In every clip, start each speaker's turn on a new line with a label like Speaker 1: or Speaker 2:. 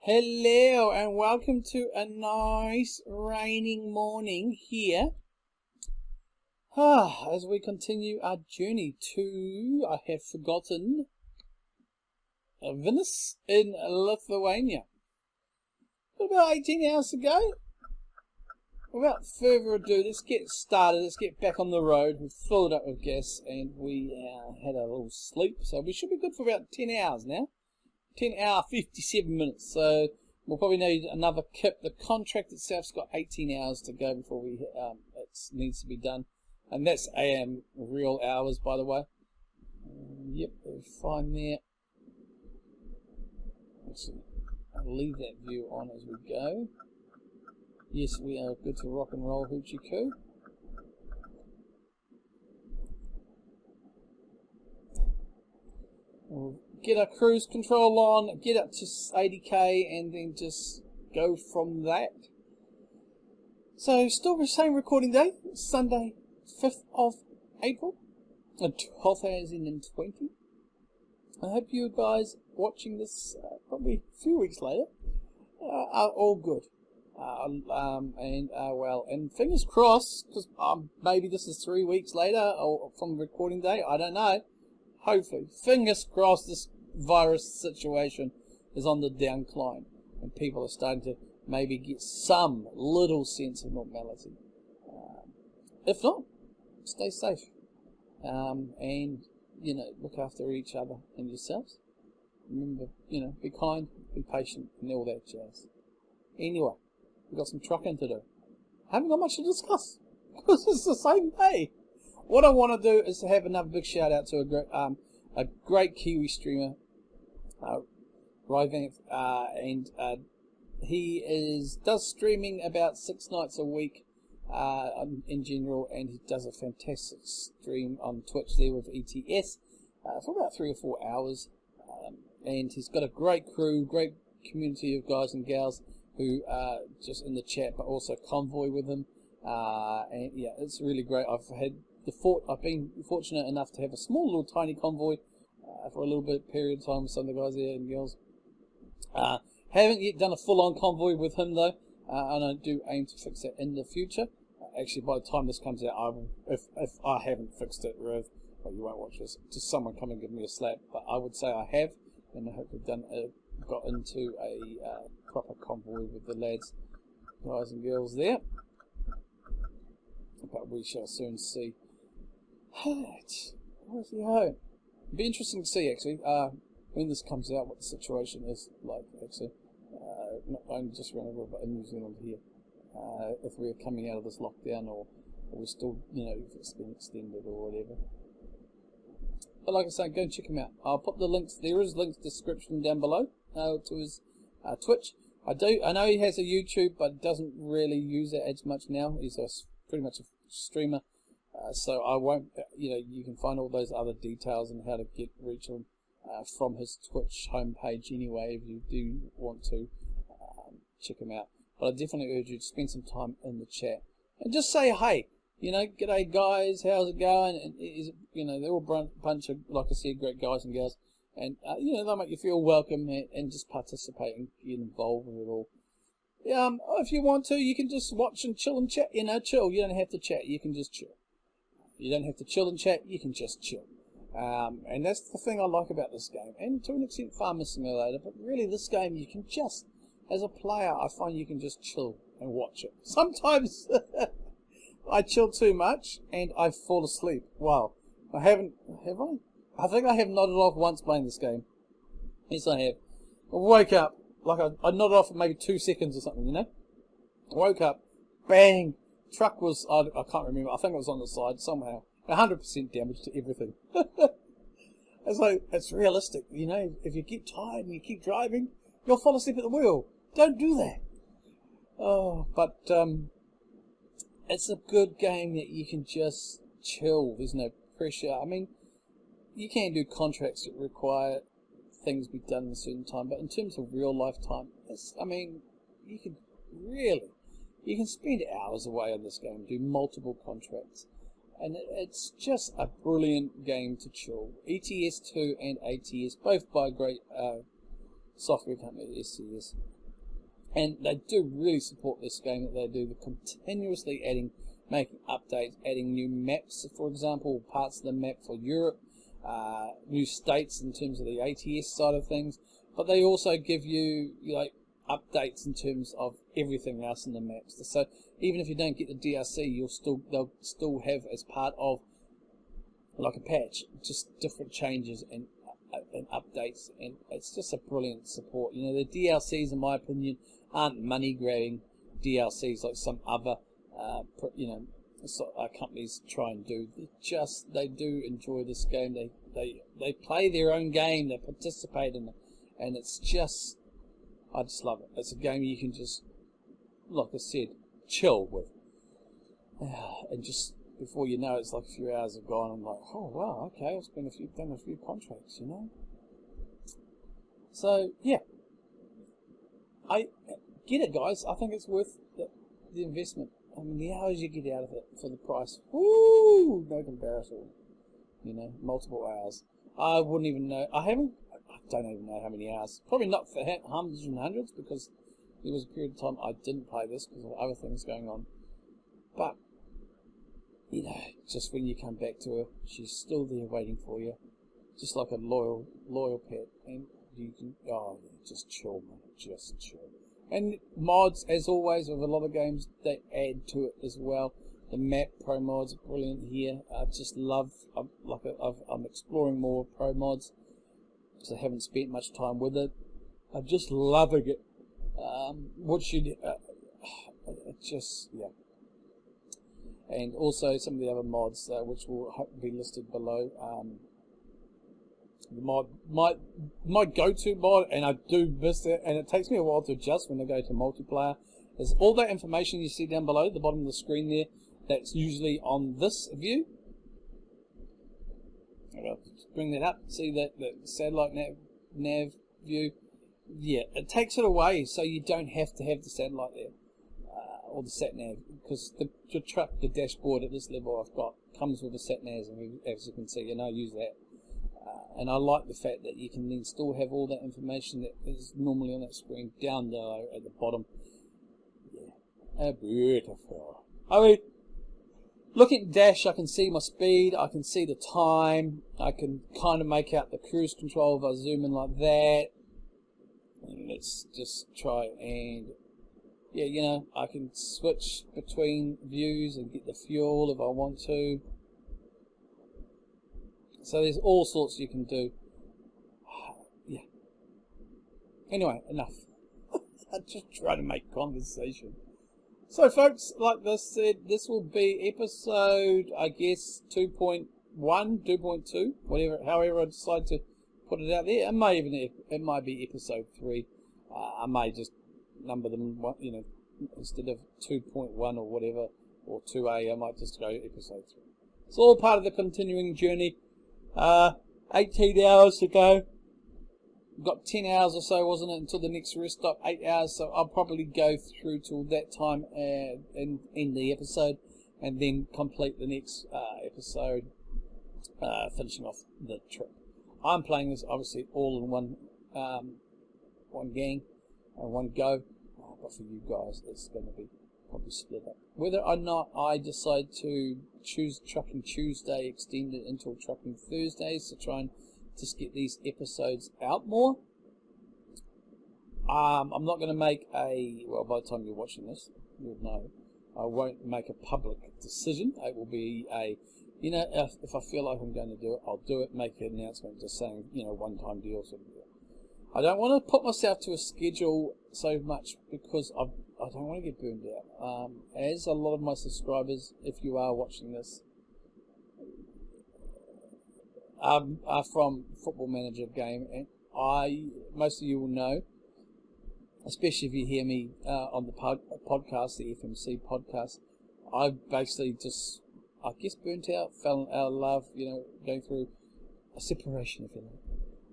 Speaker 1: Hello and welcome to a nice raining morning here as we continue our journey to, I have forgotten, Vilnius in Lithuania. About 18 hours to go. Without further ado, let's get started, let's get back on the road. We've filled it up with gas and we had a little sleep, so we should be good for about 10 hours now. 10 hour 57 minutes, so we'll probably need another kip. The contract itself's got 18 hours to go before we it needs to be done, and that's AM real hours, by the way. Yep, we're fine there. Let's see. I'll leave that view on as we go. Yes, we are good to rock and roll, hoochie coo. We'll get our cruise control on, get up to 80k, and then just go from that. So, still the same recording day, Sunday, 5th of April, 2020. I hope you guys watching this probably a few weeks later are all good. And fingers crossed, because maybe this is 3 weeks later or from recording day, I don't know. Hopefully, fingers crossed, this virus situation is on the downcline and people are starting to maybe get some little sense of normality. If not, stay safe and, look after each other and yourselves. Remember, be kind, be patient, and all that jazz. Anyway, we've got some trucking to do. Haven't got much to discuss because it's the same day. What I want to do is to have another big shout out to a great Kiwi streamer, Ryvanth, and he does streaming about 6 nights a week in general, and he does a fantastic stream on Twitch there with ETS for about 3 or 4 hours, and he's got a great crew, great community of guys and gals who are just in the chat, but also convoy with him, and yeah, it's really great. I've been fortunate enough to have a small little tiny convoy for a little bit period of time with some of the guys there and girls. Haven't yet done a full-on convoy with him though, and I do aim to fix it in the future. Actually, by the time this comes out, I will, if I haven't fixed it, Rev, well, you won't watch this, just someone come and give me a slap, but I would say I have, and I hope we've got into a proper convoy with the lads, guys and girls there. But we shall soon see. Where's the home? It'd be interesting to see actually when this comes out what the situation is like actually. Not only just around the world but in New Zealand here. If we're coming out of this lockdown or we're still, if it's been extended or whatever. But like I say, go and check him out. I'll put the links. There is links description down below to his Twitch. I know he has a YouTube, but doesn't really use it as much now. He's pretty much a streamer. So I won't, you can find all those other details and how to reach him from his Twitch homepage anyway, if you do want to check him out. But I definitely urge you to spend some time in the chat and just say hey, g'day guys, how's it going? And they're all a bunch of, like I said, great guys and girls, and they'll make you feel welcome and just participate and get involved with it all. If you want to, you can just watch and chill and chat. Chill. You don't have to chat. You can just chill. You don't have to chill and chat. You can just chill. And that's the thing I like about this game. And to an extent, Farmer Simulator. But really, this game, you can just, as a player, I find you can just chill and watch it. Sometimes I chill too much and I fall asleep. Wow. I haven't, have I? I think I have nodded off once playing this game. Yes, I have. I woke up. Like I nodded off for maybe 2 seconds or something, I woke up, bang, truck was, I can't remember, I think it was on the side somehow, 100% damage to everything. It's like, it's realistic, if you get tired and you keep driving, you'll fall asleep at the wheel. Don't do that. Oh, but it's a good game that you can just chill, there's no pressure. I mean, you can do contracts that require things be done in a certain time, but in terms of real life time, you can spend hours away on this game, do multiple contracts, and it's just a brilliant game to chill. ETS2 and ATS, both by a great software company, SCS. And they do really support this game that they do. They're continuously making updates, adding new maps, for example, parts of the map for Europe, new states in terms of the ATS side of things. But they also give you like updates in terms of everything else in the maps. So even if you don't get the DLC, they'll still have as part of like a patch, just different changes and updates, and it's just a brilliant support. You know, the DLCs, in my opinion, aren't money grabbing DLCs like some other companies try and do. They do enjoy this game. They play their own game. They participate in it, and it's just, I just love it. It's a game you can just, like I said, chill with, and just before you know, it's like a few hours have gone. I'm like, oh wow, okay, I've done a few contracts, you know. So yeah, I get it, guys. I think it's worth the investment. I mean, the hours you get out of it for the price, woo, no comparison. You know, multiple hours. I wouldn't even know. I don't even know how many hours. Probably not for hundreds and hundreds, because there was a period of time I didn't play this because of other things going on. But you know, just when you come back to her, she's still there waiting for you, just like a loyal pet, and you can, just chill, man, just chill. And mods, as always, with a lot of games, they add to it as well. The map ProMods are brilliant here. I just love, I'm exploring more ProMods, because I haven't spent much time with it. I'm just loving it. Yeah. And also some of the other mods, which will be listed below. My go-to mod, and I do miss it, and it takes me a while to adjust when I go to multiplayer, is all that information you see down below, the bottom of the screen there. That's usually on this view. I'll bring that up. See that satellite nav view? Yeah, it takes it away, so you don't have to have the satellite there, or the sat nav, because the dashboard at this level I've got comes with a sat nav, and as you can see, and I use that. And I like the fact that you can then still have all that information that is normally on that screen down there at the bottom. Yeah, beautiful. I mean, looking at dash, I can see my speed, I can see the time, I can kind of make out the cruise control if I zoom in like that. And let's just try and, yeah, you know, I can switch between views and get the fuel if I want to. So there's all sorts you can do. Yeah. Anyway, enough. I'm just trying to make conversation. So folks, like this said, this will be episode, I guess, 2.1, 2.2, whatever, however I decide to put it out there. It might be episode 3. I may just number them, you know, instead of 2.1 or whatever, or 2A, I might just go episode 3. It's all part of the continuing journey. 18 hours to go. Got 10 hours or so, wasn't it, until the next rest stop? 8 hours, so I'll probably go through till that time and end the episode, and then complete the next episode, finishing off the trip. I'm playing this obviously all in one gang and one go, but for you guys it's going to be probably split up. Whether or not I decide to choose Trucking Tuesday, extend it until Trucking Thursdays to try and just get these episodes out more. I'm not going to make well, by the time you're watching this, you'll know. I won't make a public decision. It will be you know, if I feel like I'm going to do it, I'll do it, make an announcement just saying, you know, one-time deal sort of deal. I don't want to put myself to a schedule so much because I don't want to get burned out. As a lot of my subscribers, if you are watching this, are from Football Manager game, and most of you will know, especially if you hear me on the podcast, the FMC podcast, I basically just, I guess, burnt out, fell out of love, you know, going through a separation, if you like,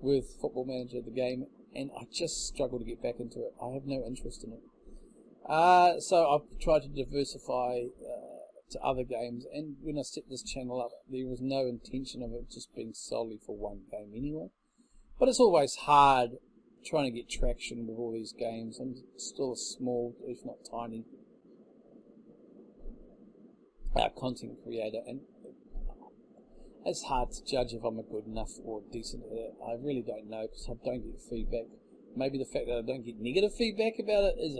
Speaker 1: with Football Manager, the game, and I just struggle to get back into it. I have no interest in it. So I've tried to diversify to other games, and when I set this channel up, there was no intention of it just being solely for one game anyway. But it's always hard trying to get traction with all these games. I'm still a small, if not tiny, content creator, and it's hard to judge if I'm a good enough or decent at it. I really don't know, because I don't get feedback. Maybe the fact that I don't get negative feedback about it is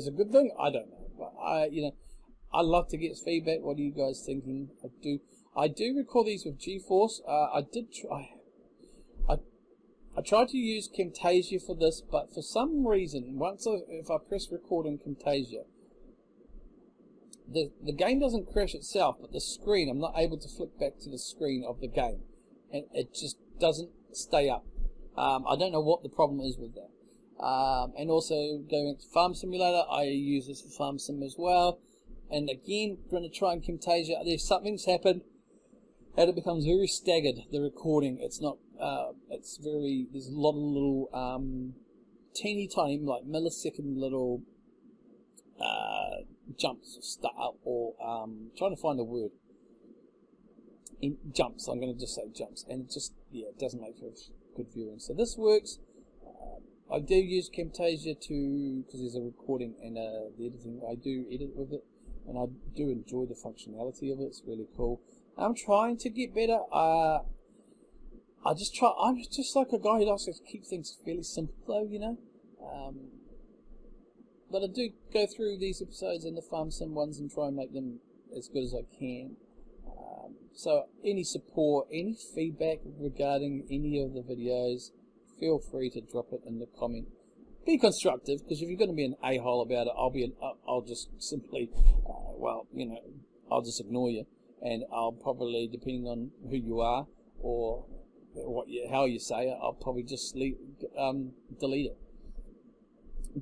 Speaker 1: a good thing. I don't know, but I love to get feedback. What are you guys thinking? I do record these with GeForce. I tried to use Camtasia for this, but for some reason, if I press record in Camtasia, the game doesn't crash itself, but the screen, I'm not able to flick back to the screen of the game, and it just doesn't stay up. I don't know what the problem is with that. And also going to Farm Simulator, I use this for Farm Sim as well. And again, going to try and Camtasia, something's happened, and it becomes very staggered, the recording. It's not, there's a lot of little, teeny tiny, like millisecond little, jumps, trying to find a word. Jumps, I'm going to just say jumps, and it doesn't make for good viewing. So this works. I do use Camtasia because there's a recording and the editing. I do edit with it, and I do enjoy the functionality of it. It's really cool. I'm trying to get better. I'm just like a guy who likes to keep things fairly simple, though, but I do go through these episodes and the Farm Sim ones and try and make them as good as I can. So any support, any feedback regarding any of the videos, feel free to drop it in the comment. Be constructive, because if you're going to be an a-hole about it, I'll just simply, I'll just ignore you, and I'll probably, depending on who you are or how you say it, I'll probably just delete it.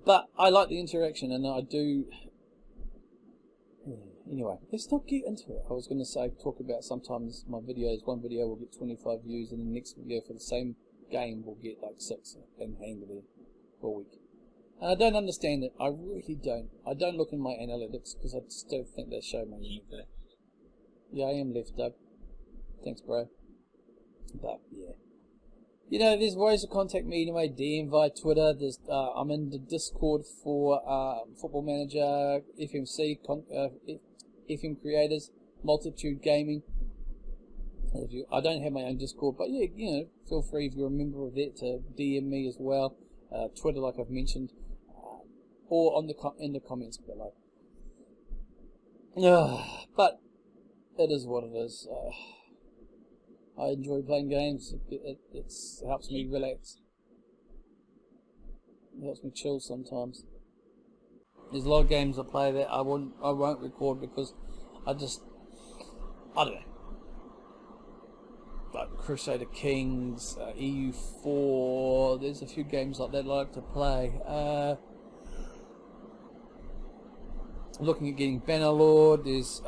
Speaker 1: But I like the interaction, and I do. Anyway, let's not get into it. I was going to talk about sometimes my videos, one video will get 25 views, and the next video for the same game will get like 6 and hang there for a week. And I don't understand it. I really don't. I don't look in my analytics because I just don't think they show my info. Yeah, I am left, Doug. Thanks, bro. But yeah, there's ways to contact me anyway. DM via Twitter. There's I'm in the Discord for Football Manager, FMC, FM Creators, Multitude Gaming. I don't have my own Discord, but feel free if you're a member of that to DM me as well. Twitter, like I've mentioned, or in the comments below. But it is what it is. I enjoy playing games. It helps me relax. It helps me chill sometimes. There's a lot of games I play that I won't record because I don't know. Like Crusader Kings, EU4. There's a few games like that I like to play. Looking at getting Bannerlord. There's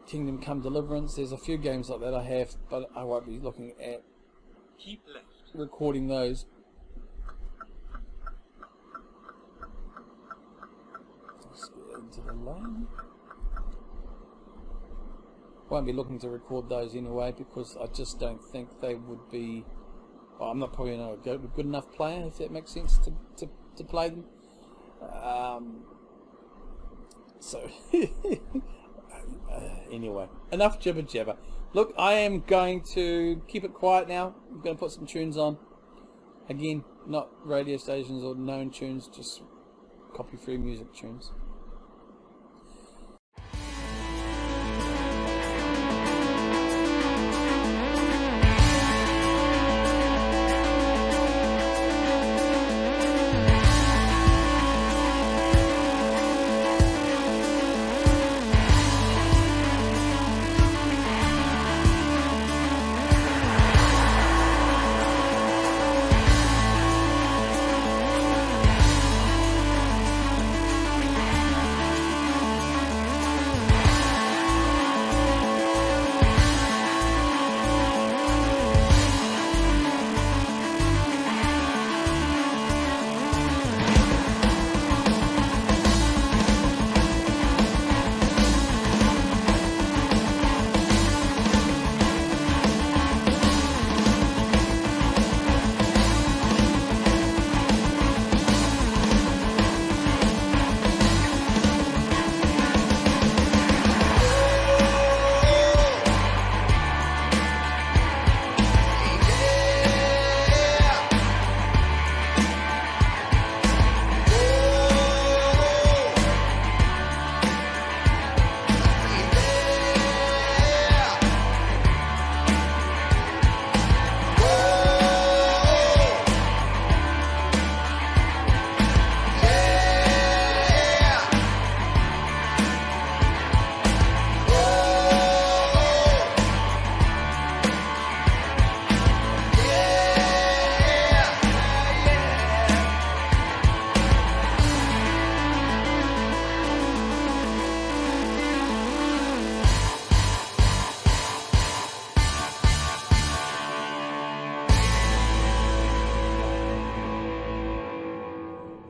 Speaker 1: Kingdom Come Deliverance. There's a few games like that I have, but I won't be looking at recording those. Let's get into the lane. Won't be looking to record those anyway because I just don't think they would be. Well, I'm not probably not a good enough player, if that makes sense, to play them. So. Anyway, enough jibber jabber. Look, I am going to keep it quiet now. I'm going to put some tunes on. Again, not radio stations or known tunes, just copy-free music tunes.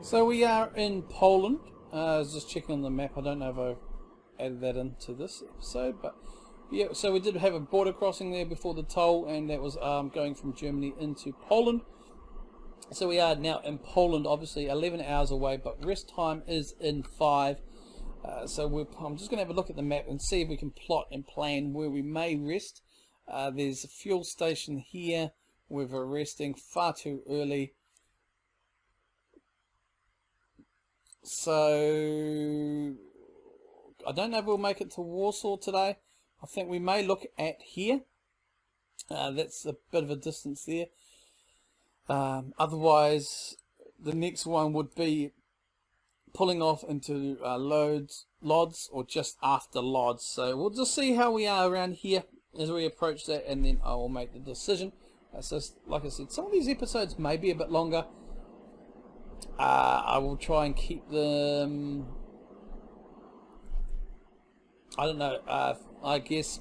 Speaker 1: So we are in Poland. I was just checking on the map. I don't know if I've added that into this episode, but yeah, so we did have a border crossing there before the toll, and that was going from Germany into Poland. So we are now in Poland, obviously 11 hours away, but rest time is in 5. So I'm just going to have a look at the map and see if we can plot and plan where we may rest. There's a fuel station here. We're resting far too early. So I don't know if we'll make it to Warsaw today. I think we may look at here. That's a bit of a distance there. Otherwise, the next one would be pulling off into Lodz, or just after Lodz. So we'll just see how we are around here as we approach that, and then I will make the decision. So like I said, some of these episodes may be a bit longer. I will try and keep them, I don't know, I guess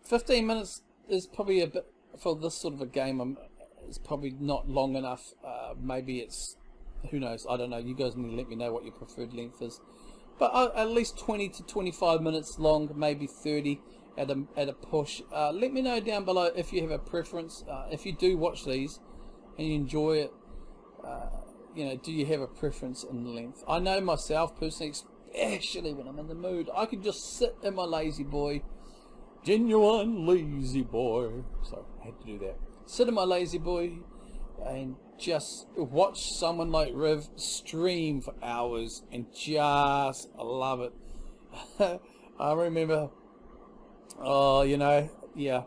Speaker 1: 15 minutes is probably a bit, for this sort of a game, it's probably not long enough. Maybe it's, who knows, I don't know. You guys need to let me know what your preferred length is. But at least 20 to 25 minutes long, maybe 30 at a push. Let me know down below if you have a preference. If you do watch these and you enjoy it, you know, do you have a preference in length? I know myself personally, especially when I'm in the mood, I can just sit in my lazy boy, genuine lazy boy. So I had to do that. Sit in my lazy boy and just watch someone like Riv stream for hours and just love it. I remember, oh, you know, yeah.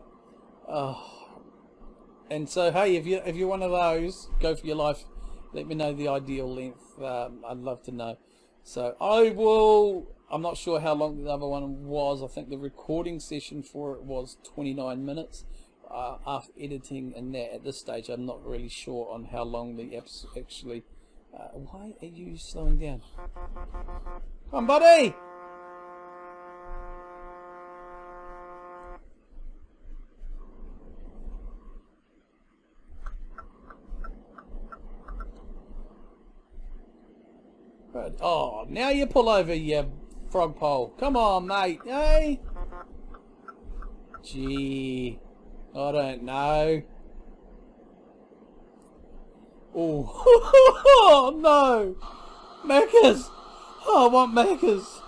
Speaker 1: And so, hey, if you're one of those, go for your life. Let me know the ideal length. I'd love to know. So I'm not sure how long the other one was. I think the recording session for it was 29 minutes. After editing and that, at this stage, I'm not really sure on how long the apps actually. Why are you slowing down? Come on, buddy! Right. Oh, now you pull over, you frog pole. Come on, mate. Hey? Gee. I don't know. Oh, oh no! Macca's! Oh, I want Macca's!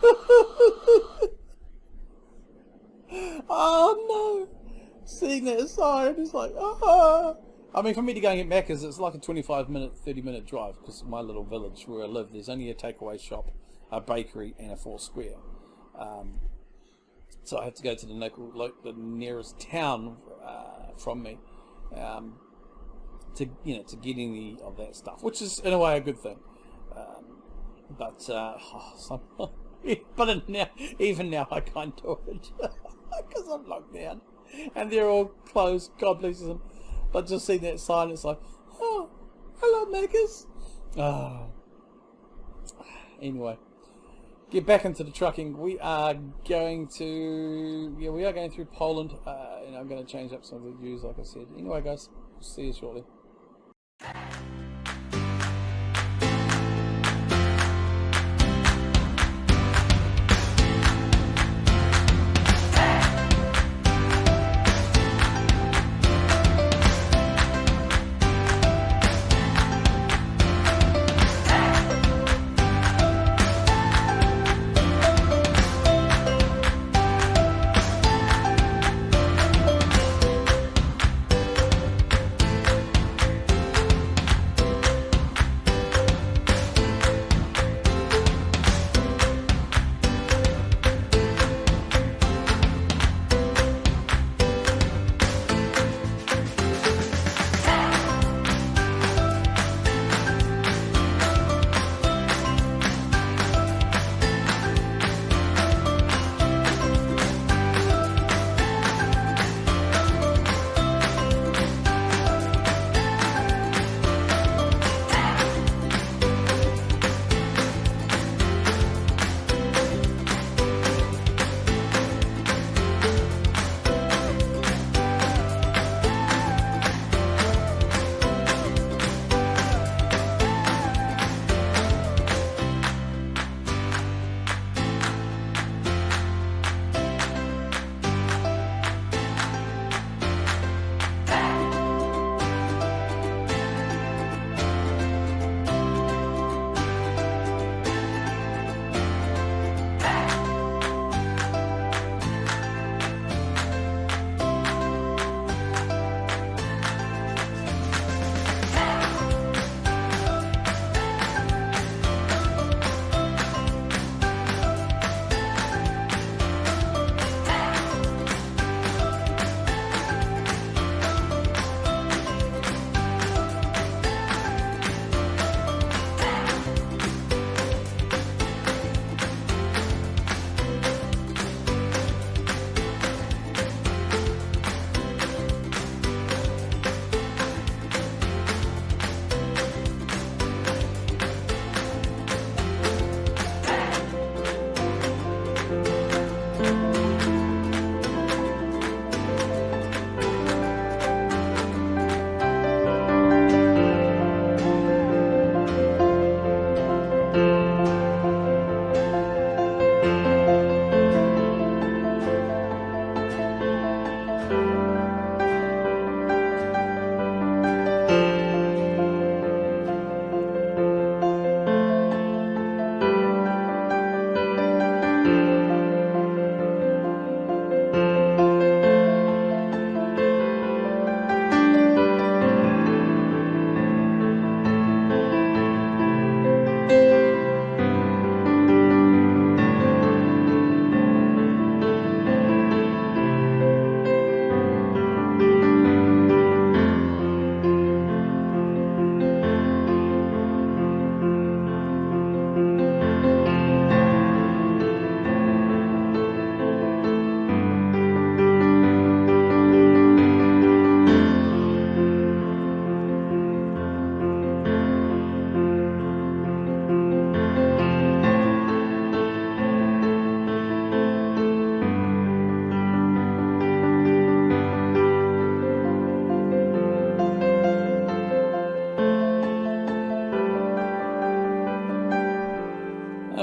Speaker 1: Oh no! Seeing that siren is like, ah! I mean, for me to go and get Macca's, it's like a 25-minute, 30-minute drive, because my little village where I live, there's only a takeaway shop, a bakery, and a 4 Square. So I have to go to the nearest town from me to get any of that stuff, which is in a way a good thing. But even now I can't do it because I'm locked down and they're all closed. God bless them. But just seeing that sign, it's like, oh, hello, Macca's. Anyway. Get back into the trucking. We are going through Poland, and I'm going to change up some of the views, like I said. Anyway, guys, we'll see you shortly.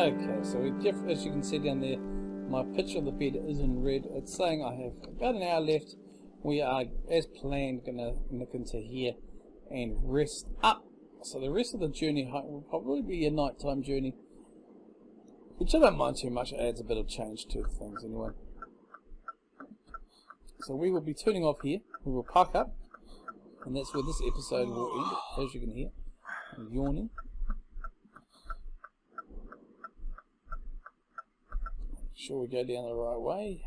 Speaker 1: Okay, so as you can see down there, my picture of the bed is in red. It's saying I have about an hour left. We are, as planned, going to nick into here and rest up. So the rest of the journey home will probably be a nighttime journey, which I don't mind too much. It adds a bit of change to things anyway. So we will be turning off here. We will park up, and that's where this episode will end, as you can hear. I'm yawning. Make sure we go down the right way.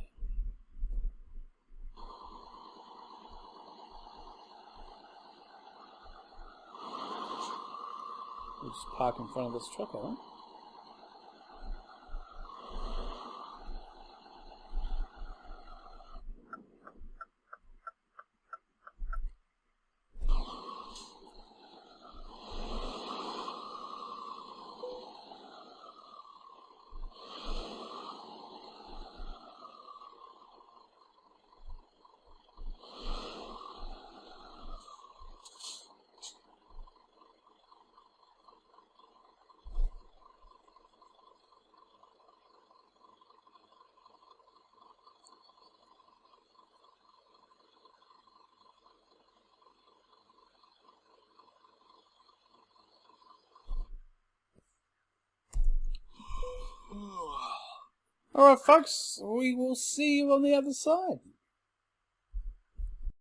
Speaker 1: We'll just park in front of this truck, I think. Alright folks, we will see you on the other side.